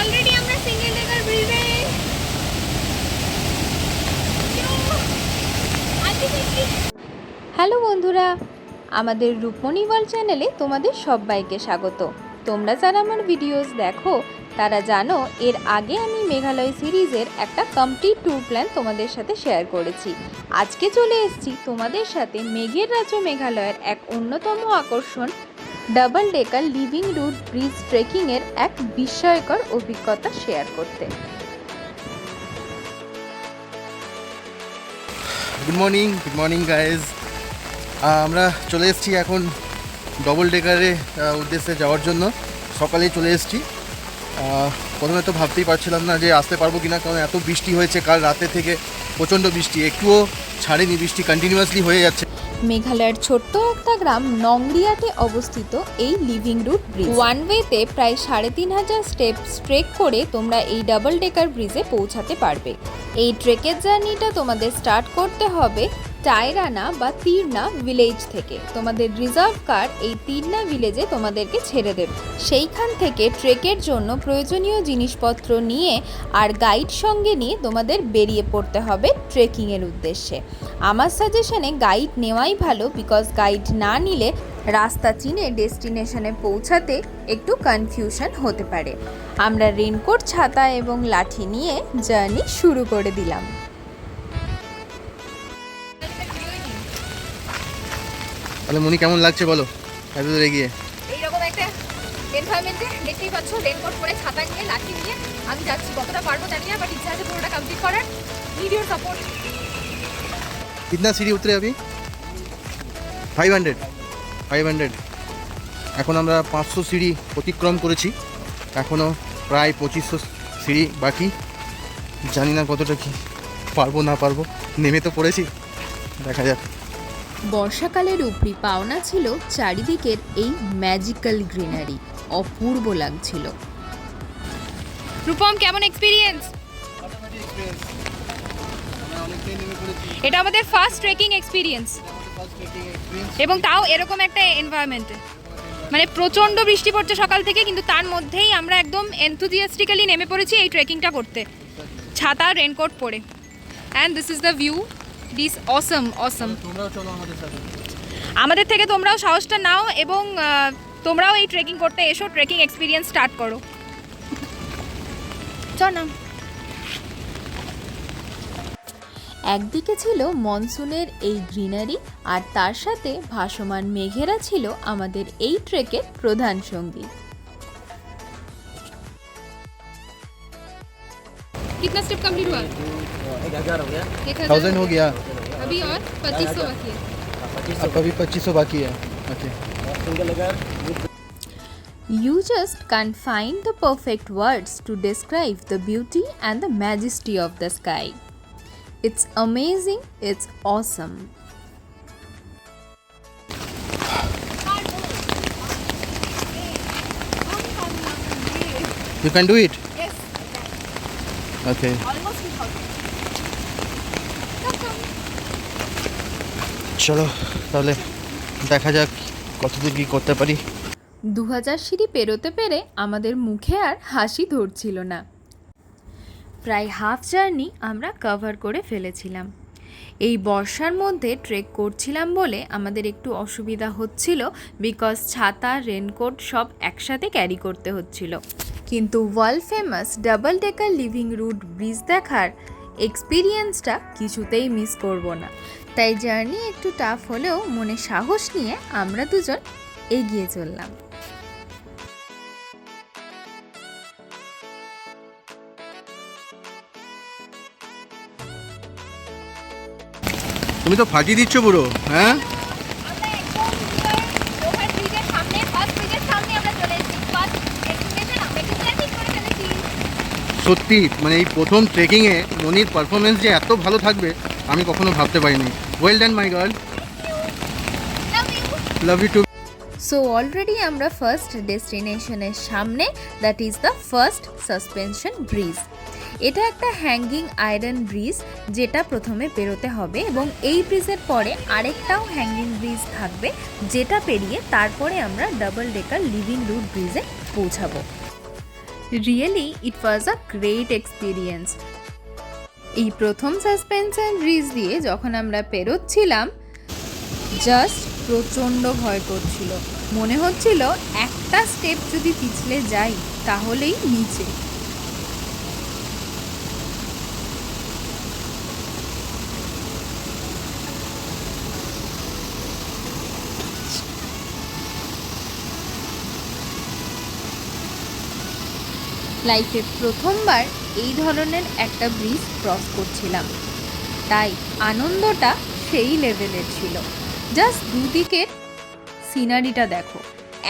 Already আমরা single decker ব্রিজে। Hello বন্ধুরা, আমাদের রূপমণি ওয়ার্ল্ড চ্যানেলে তোমাদের সবাইকে স্বাগত। তোমরা যারা আমার ভিডিওস দেখো তারা জানো এর আগে আমি মেঘালয় সিরিজের একটা কমপ্লিট ট্যুর প্ল্যান তোমাদের সাথে শেয়ার করেছি। আজকে চলে এসেছি তোমাদের সাথে মেঘের রাজ্য মেঘালয়ের এক অন্যতম আকর্ষণ double decker living root bridge ট্রেকিংয়ের এক বিস্ময়কর অভিজ্ঞতা শেয়ার করতে। Good morning guys. আমরা চলে এসেছি এখন ডবল ডেকারে উদ্দেশ্যে যাওয়ার জন্য। সকালেই চলে এসেছি। প্রথমে তো ভাবতেই পারছিলাম না যে আসতে পারবো কিনা, কারণ এত বৃষ্টি হয়েছে কাল রাতে থেকে, প্রচণ্ড বৃষ্টি, একটুও ছাড়েনি, বৃষ্টি কন্টিনিউয়াসলি হয়ে যাচ্ছে। মেঘালয়ের ছোট্ট একটা গ্রাম নংরিয়াতে অবস্থিত এই লিভিং রুট ব্রিজ। ওয়ান ওয়েতে প্রায় ৩৫০০ স্টেপস ট্রেক করে তোমরা এই ডাবল ডেকার ব্রিজে পৌঁছাতে পারবে। এই ট্রেকের জার্নিটা তোমাদের স্টার্ট করতে হবে টায়রানা বা তিরনা ভিলেজ থেকে। তোমাদের রিজার্ভ কার এই তিরনা ভিলেজে তোমাদেরকে ছেড়ে দেবে। সেইখান থেকে ট্রেকের জন্য প্রয়োজনীয় জিনিসপত্র নিয়ে আর গাইড সঙ্গে নিয়ে তোমাদের বেরিয়ে পড়তে হবে ট্রেকিংয়ের উদ্দেশ্যে। আমার সাজেশনে গাইড নেওয়াই ভালো, বিকজ গাইড না নিলে রাস্তা চিনে ডেস্টিনেশনে পৌঁছাতে একটু কনফিউশন হতে পারে। আমরা রেনকোট, ছাতা এবং লাঠি নিয়ে জার্নি শুরু করে দিলাম। তাহলে মনি, কেমন লাগছে বলো এত দূরে গিয়ে? এইরকম একটা এনভায়রনমেন্টে দেখতেই পাচ্ছ, রেনকোট পরে, ছাতা নিয়ে, লাঠি নিয়ে আমি যাচ্ছি। কতটা পারবো জানি না, বাট ইচ্ছা আছে পুরোটা কমপ্লিট করার। Need your support. कितना सीढ़ी उतरे अभी? 500। এখন আমরা 500 সিঁড়ি অতিক্রম করেছি, এখনও প্রায় 2500 সিঁড়ি বাকি। জানি না কতটা কি পারবো না পারবো, নেমে তো পড়েছি, দেখা যাক। বর্ষাকালের উপরি পাওনা ছিল চারিদিকের এই ম্যাজিক্যাল গ্রিনারি, অপূর্ব লাগছিল। রূপম, কেমন এক্সপিরিয়েন্স? এটা আমাদের ফার্স্ট ট্রেকিং এক্সপিরিয়েন্স, এবং তাও এরকম একটা এনভায়রনমেন্টে। মানে প্রচণ্ড বৃষ্টি পড়ছে সকাল থেকে, কিন্তু তার মধ্যেই আমরা একদম এনথুজিয়াস্টিক্যালি নেমে পড়েছি এই ট্রেকিংটা করতে, ছাতা রেনকোট পরে। And this is the view, this Assam. তোমরাও চলো আমাদের সাথে। আমাদের থেকে তোমরাও সাহসটা নাও এবং তোমরাও এই ট্রেকিং করতে এসো, ট্রেকিং এক্সপিরিয়েন্স স্টার্ট করো। চল না। একদিকে ছিল মনসুনের এই গ্রিনারি, আর তার সাথে ভাসমান মেঘেরা ছিল আমাদের এই ট্রেকের প্রধান সঙ্গী। कितना स्टेप कंप्लीट हुआ? 1000 हो गया। 1000 हो गया। अभी और 2500 बाकी है। अब अभी 2500 बाकी है। Okay. You just can't find the perfect words to describe the beauty and the majesty of the sky. It's amazing, it's awesome. You can do it? Yes. Okay. Almost 2000. চলো তাহলে দেখা যাক কতদূর কি করতে পারি। 2000 সিঁড়ি পেরোতে পেরে আমাদের মুখে আর হাসি ধরছিল না। প্রায় হাফ জার্নি আমরা কভার করে ফেলেছিলাম। এই বর্ষার মধ্যে ট্রেক করছিলাম বলে আমাদের একটু অসুবিধা হচ্ছিল, বিকজ ছাতা, রেনকোট সব একসাথে ক্যারি করতে হচ্ছিল। কিন্তু world famous double decker living root bridge দেখার এক্সপিরিয়েন্সটা কিছুতেই মিস করব না। তাই জার্নি একটু টাফ হলেও মনে সাহস নিয়ে আমরা দুজন এগিয়ে চললাম। তুমি তো ফাটিয়ে দিচ্ছ পুরো। হ্যাঁ, আমরা একদম লোহার ব্রিজের সামনে, ফার্স্ট ব্রিজের সামনে আমরা চলে এসেছি। ফার্স্ট ডেস্টিনেশন আমরা কিন্তু ঠিক করে ফেলেছি। সত্যি মানে এই প্রথম ট্রেকিংয়ে মনির পারফরমেন্স যে এত ভালো থাকবে আমি কখনো ভাবতে পারিনি। Well done my girl, love you too. So already আমরা ফার্স্ট ডেস্টিনেশনের সামনে, that is the first suspension bridge. এটা একটা হ্যাঙ্গিং আয়রন ব্রিজ, যেটা প্রথমে পেরোতে হবে, এবং এই ব্রিজের পরে আরেকটাও হ্যাঙ্গিং ব্রিজ থাকবে, যেটা পেরিয়ে তারপরে আমরা ডাবল ডেকার লিভিং রুট ব্রিজে পৌঁছাবো। Really it was a great experience. এই প্রথম সাসপেনশন ব্রিজ দিয়ে যখন আমরা পেরোচ্ছিলাম, জাস্ট প্রচণ্ড ভয় করছিল। মনে হচ্ছিল একটা স্টেপ যদি পিছলে যাই তাহলেই নিচে। লাইফে প্রথমবার এই ধরনের একটা ব্রিজ ক্রস করছিলাম, তাই আনন্দটা সেই লেভেলের ছিল। জাস্ট দুদিকের সিনারিটা দেখো,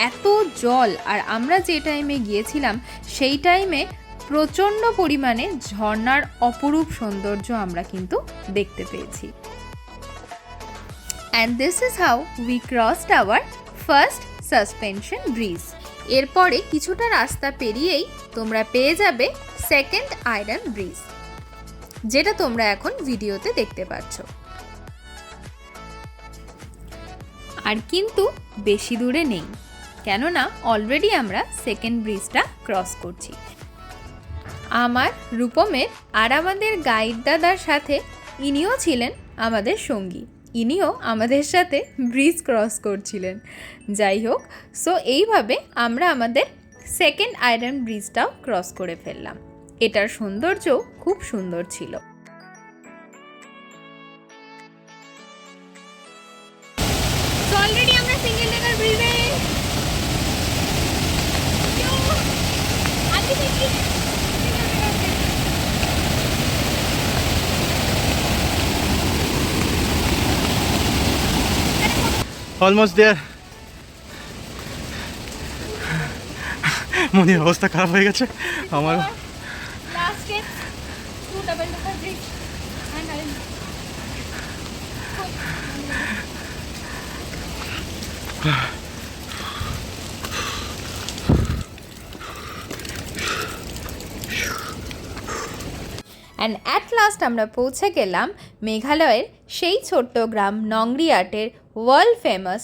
এত জল, আর আমরা যে টাইমে গিয়েছিলাম সেই টাইমে প্রচণ্ড পরিমাণে ঝর্ণার অপরূপ সৌন্দর্য আমরা কিন্তু দেখতে পেয়েছি। And this is how we crossed our first suspension bridge. এরপরে কিছুটা রাস্তা পেরিয়েই তোমরা পেয়ে যাবে সেকেন্ড আয়রন ব্রিজ, যেটা তোমরা এখন ভিডিওতে দেখতে পাচ্ছ। আর কিন্তু বেশি দূরে নেই, কেননা অলরেডি আমরা সেকেন্ড ব্রিজটা ক্রস করছি। আমার রূপমের আর আমাদের গাইড দাদার সাথে ইনিও ছিলেন আমাদের সঙ্গী, ইনিও আমাদের সাথে ব্রিজ ক্রস করছিলেন। যাই হোক, সো এইভাবে আমরা আমাদের সেকেন্ড আয়রন ব্রিজটাও ক্রস করে ফেললাম। এটার সৌন্দর্য খুব সুন্দর ছিল। অলরেডি আমরা সিঙ্গেল ডেকার ব্রিজে অলমোস্ট দেয়ার। মনের অবস্থা খারাপ হয়ে গেছে আমার। Last step to double decker bridge and I and at last আমরা পৌঁছে গেলাম মেঘালয়ের সেই ছোট্ট গ্রাম নংরিয়াটের world famous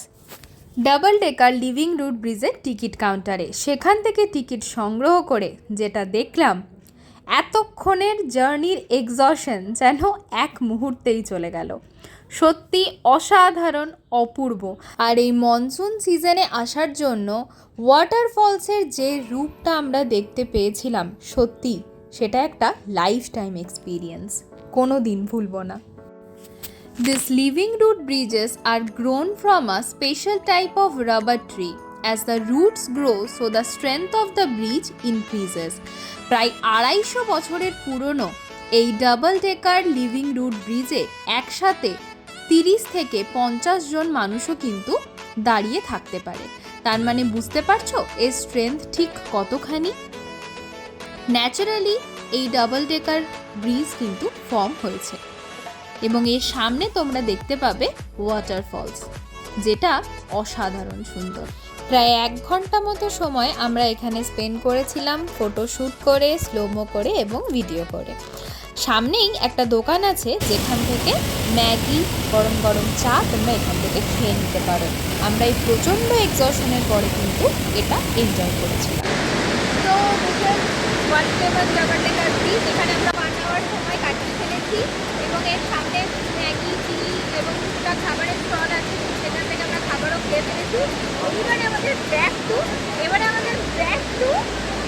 double decker living root ব্রিজের টিকিট কাউন্টারে। সেখান থেকে টিকিট সংগ্রহ করে যেটা দেখলাম, এতক্ষণের জার্নির এক্সশন যেন এক মুহূর্তেই চলে গেল। সত্যি অসাধারণ, অপূর্ব। আর এই মনসুন সিজনে আসার জন্য ওয়াটারফলসের যে রূপটা আমরা দেখতে পেয়েছিলাম, সত্যি সেটা একটা লাইফ টাইম এক্সপিরিয়েন্স, কোনো দিন ভুলবো না। These living root bridges are grown from a special type of rubber tree. As the roots grow, so the strength of the bridge increases. প্রায় 250 বছরের পুরনো এই ডাবল ডেকার লিভিং রুট ব্রিজে একসাথে 30 থেকে 50 জন মানুষও কিন্তু দাঁড়িয়ে থাকতে পারে। তার মানে বুঝতে পারছো এর স্ট্রেংথ ঠিক কতখানি। ন্যাচারালি এই ডাবল ডেকার ব্রিজ কিন্তু ফর্ম হয়েছে এবং এর সামনে তোমরা দেখতে পাবে ওয়াটারফলস, যেটা অসাধারণ সুন্দর। প্রায় 1 ঘন্টা মতো সময় আমরা এখানে স্পেন্ড করেছিলাম ফটোশ্যুট করে, স্লোমো করে এবং ভিডিও করে। সামনেই একটা দোকান আছে যেখান থেকে ম্যাগি, গরম গরম চা তোমরা এখান থেকে খেয়ে নিতে পারো। আমরা এই প্রচণ্ড এক্সশনের পরে কিন্তু এটা এনজয় করেছিলাম। তো world famous double decker bridge, এখানে আমরা 1 আওয়ার সময় কাটিয়ে ফেলেছি এবং এর সামনে ম্যাগি, টি এবং টুকটাক খাবারের স্টল আছে, সেখান থেকে আমরা খাবারও খেয়ে ফেলেছি। এবারে আমাদের ব্যাক টু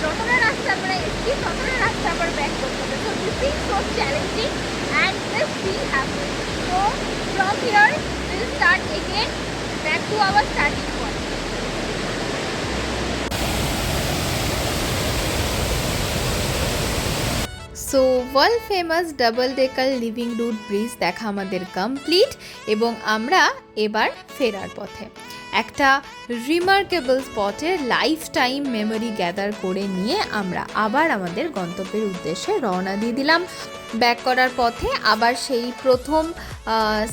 যতটা রাস্তা আমরা এসেছি ততটা রাস্তা আবার ব্যাক করতে হবে। So this is so challenging and just be happy. So from here will start again back to our starting point. So world famous double decker living root bridge দেখা আমাদের কমপ্লিট এবং আমরা এবার ফেরার পথে একটা রিমার্কেবল স্পটের লাইফ টাইম মেমোরি গ্যাদার করে নিয়ে আমরা আবার আমাদের গন্তব্যের উদ্দেশ্যে রওনা দিয়ে দিলাম। ব্যাক করার পথে আবার সেই প্রথম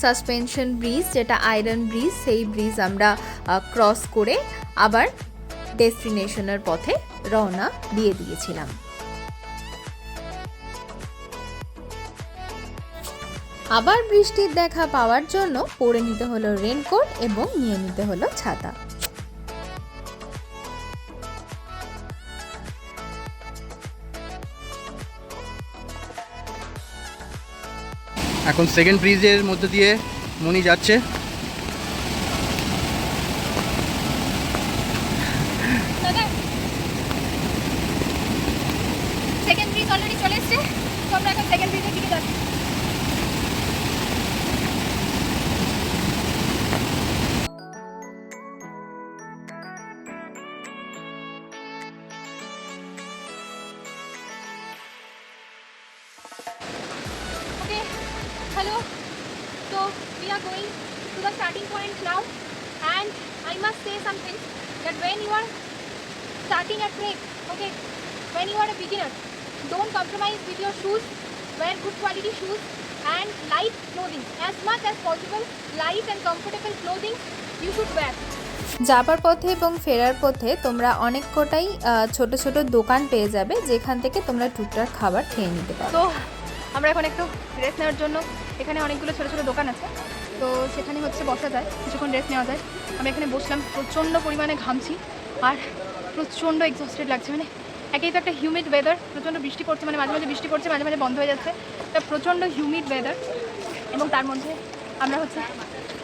সাসপেনশন ব্রিজ, যেটা আয়রন ব্রিজ, সেই ব্রিজ আমরা ক্রস করে আবার ডেস্টিনেশনের পথে রওনা দিয়ে দিয়েছিলাম। আবার বৃষ্টির দেখা পাওয়ার জন্য পরে নিতে হলো রেনকোট এবং নিয়ে নিতে হলো ছাতা। এখন সেকেন্ড ব্রিজের মধ্যে দিয়ে মনি যাচ্ছে। সেকেন্ড ব্রিজ অলরেডি চলে এসছে, তো আমরা এখন সেকেন্ড ব্রিজের দিকে যাচ্ছি। Okay, hello. So we are going to the starting point now, and I must say something that when you are starting a trek, okay, when you are a beginner, don't compromise with your shoes. Wear good quality shoes and light clothing. As much as possible, light and comfortable clothing you should wear. যাবার পথে এবং ফেরার পথে তোমরা অনেক কটাই ছোট ছোট দোকান পেয়ে যাবে, যেখান থেকে তোমরা টুকটাক খাবার খেয়ে নিতে পারো। তো আমরা এখন একটু রেস্ট নেওয়ার জন্য, এখানে অনেকগুলো ছোটো ছোটো দোকান আছে, তো সেখানে হচ্ছে বসা যায়, কিছুক্ষণ রেস্ট নেওয়া যায়। আমি এখানে বসলাম, প্রচণ্ড পরিমাণে ঘামছি আর প্রচণ্ড এক্সস্টেড লাগছে। মানে একেই তো একটা হিউমিড ওয়েদার, প্রচণ্ড বৃষ্টি পড়ছে, মানে মাঝে মাঝে বৃষ্টি পড়ছে, মাঝে মাঝে বন্ধ হয়ে যাচ্ছে, একটা প্রচণ্ড হিউমিড ওয়েদার। এবং তার মধ্যে আমরা হচ্ছে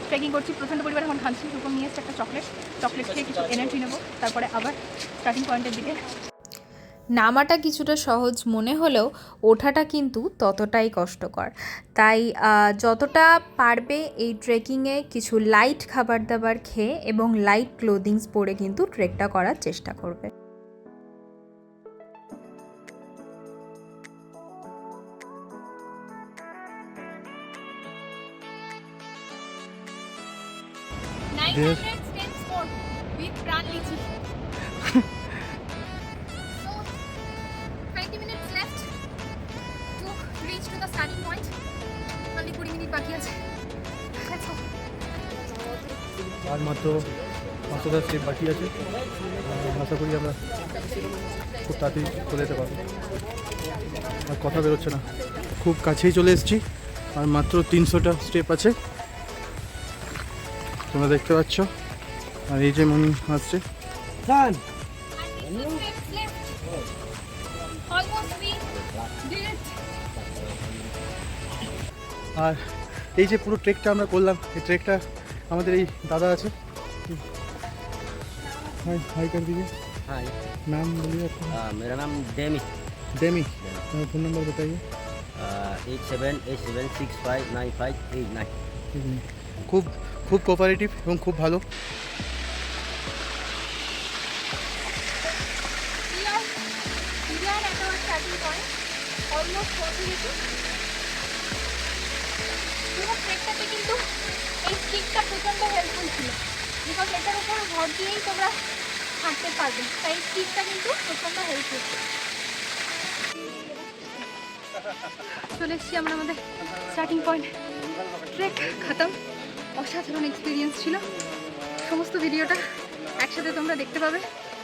ট্রেকিং করছি, প্রচণ্ড পরিমাণে এখন ঘামছি। এরকম নিয়ে এসছে একটা চকলেট খেয়ে কিছু এনার্জি নেবো, তারপরে আবার স্টার্টিং পয়েন্টের দিকে। নামাটা কিছুটা সহজ মনে হলেও ওঠাটা কিন্তু ততটাই কষ্টকর, তাই যতটা পারবে এই ট্রেকিংয়ে কিছু লাইট খাবার দাবার খেয়ে এবং লাইট ক্লোদিংস পরে কিন্তু ট্রেকটা করার চেষ্টা করবে। Yes. 900 steps more with Pran Lichi. So 20 minutes left to reach to the starting point. Only 20 minutes বাকি আছে। Let's go. আর মাত্র 500 স্টেপ বাকি আছে। আশা করি আমরা খুব তাড়াতাড়ি চলে যেতে পারবো। আর কথা বেরোচ্ছে না, খুব কাছেই চলে এসেছি। আর মাত্র 300টা স্টেপ আছে, তোমরা দেখতে পাচ্ছ। আর এই যে মনি আসছে। And 50 steps left. Almost we did it. আর এই যে পুরো ট্রেকটা আমরা করলাম, এই ট্রেকটা আমাদের এই দাদা আছে। हाय हाय कर दीजिए। हाँ नाम बोलिए आपका। मेरा नाम डेमी डेमी। फ़ोन नंबर बताइए। 8787659589। খুব খুব কোঅপারেটিভ এবং খুব ভালো। We are at our starting point. Almost পৌঁছে গেছি। পুরো ট্রেকটাতে কিন্তু এই স্টিকটা প্রচণ্ড হেল্পফুল ছিল, বিকজ এটার উপর ভর দিয়েই তোমরা হাঁটতে পারবে, তাই এই স্টিকটা কিন্তু প্রচণ্ড হেল্পফুল। চলে এসেছি আমরা আমাদের স্টার্টিং পয়েন্ট। ট্রেক খতম, অসাধারণ এক্সপিরিয়েন্স ছিল। সমস্ত ভিডিওটা একসাথে তোমরা দেখতে পাবে।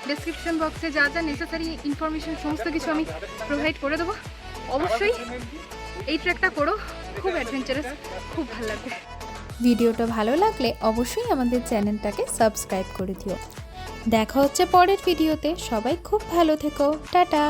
ডেসক্রিপশন বক্সে যা যা নেসেসারি ইনফরমেশন সমস্ত কিছু আমি প্রোভাইড করে দেবো। অবশ্যই এই ট্রেকটা করো, খুব অ্যাডভেঞ্চারাস, খুব ভালো লাগবে। ভিডিওটা ভালো লাগলে অবশ্যই আমাদের চ্যানেলটাকে সাবস্ক্রাইব করে দিও। দেখা হচ্ছে পরের ভিডিওতে, সবাই খুব ভালো থেকো, টাটা।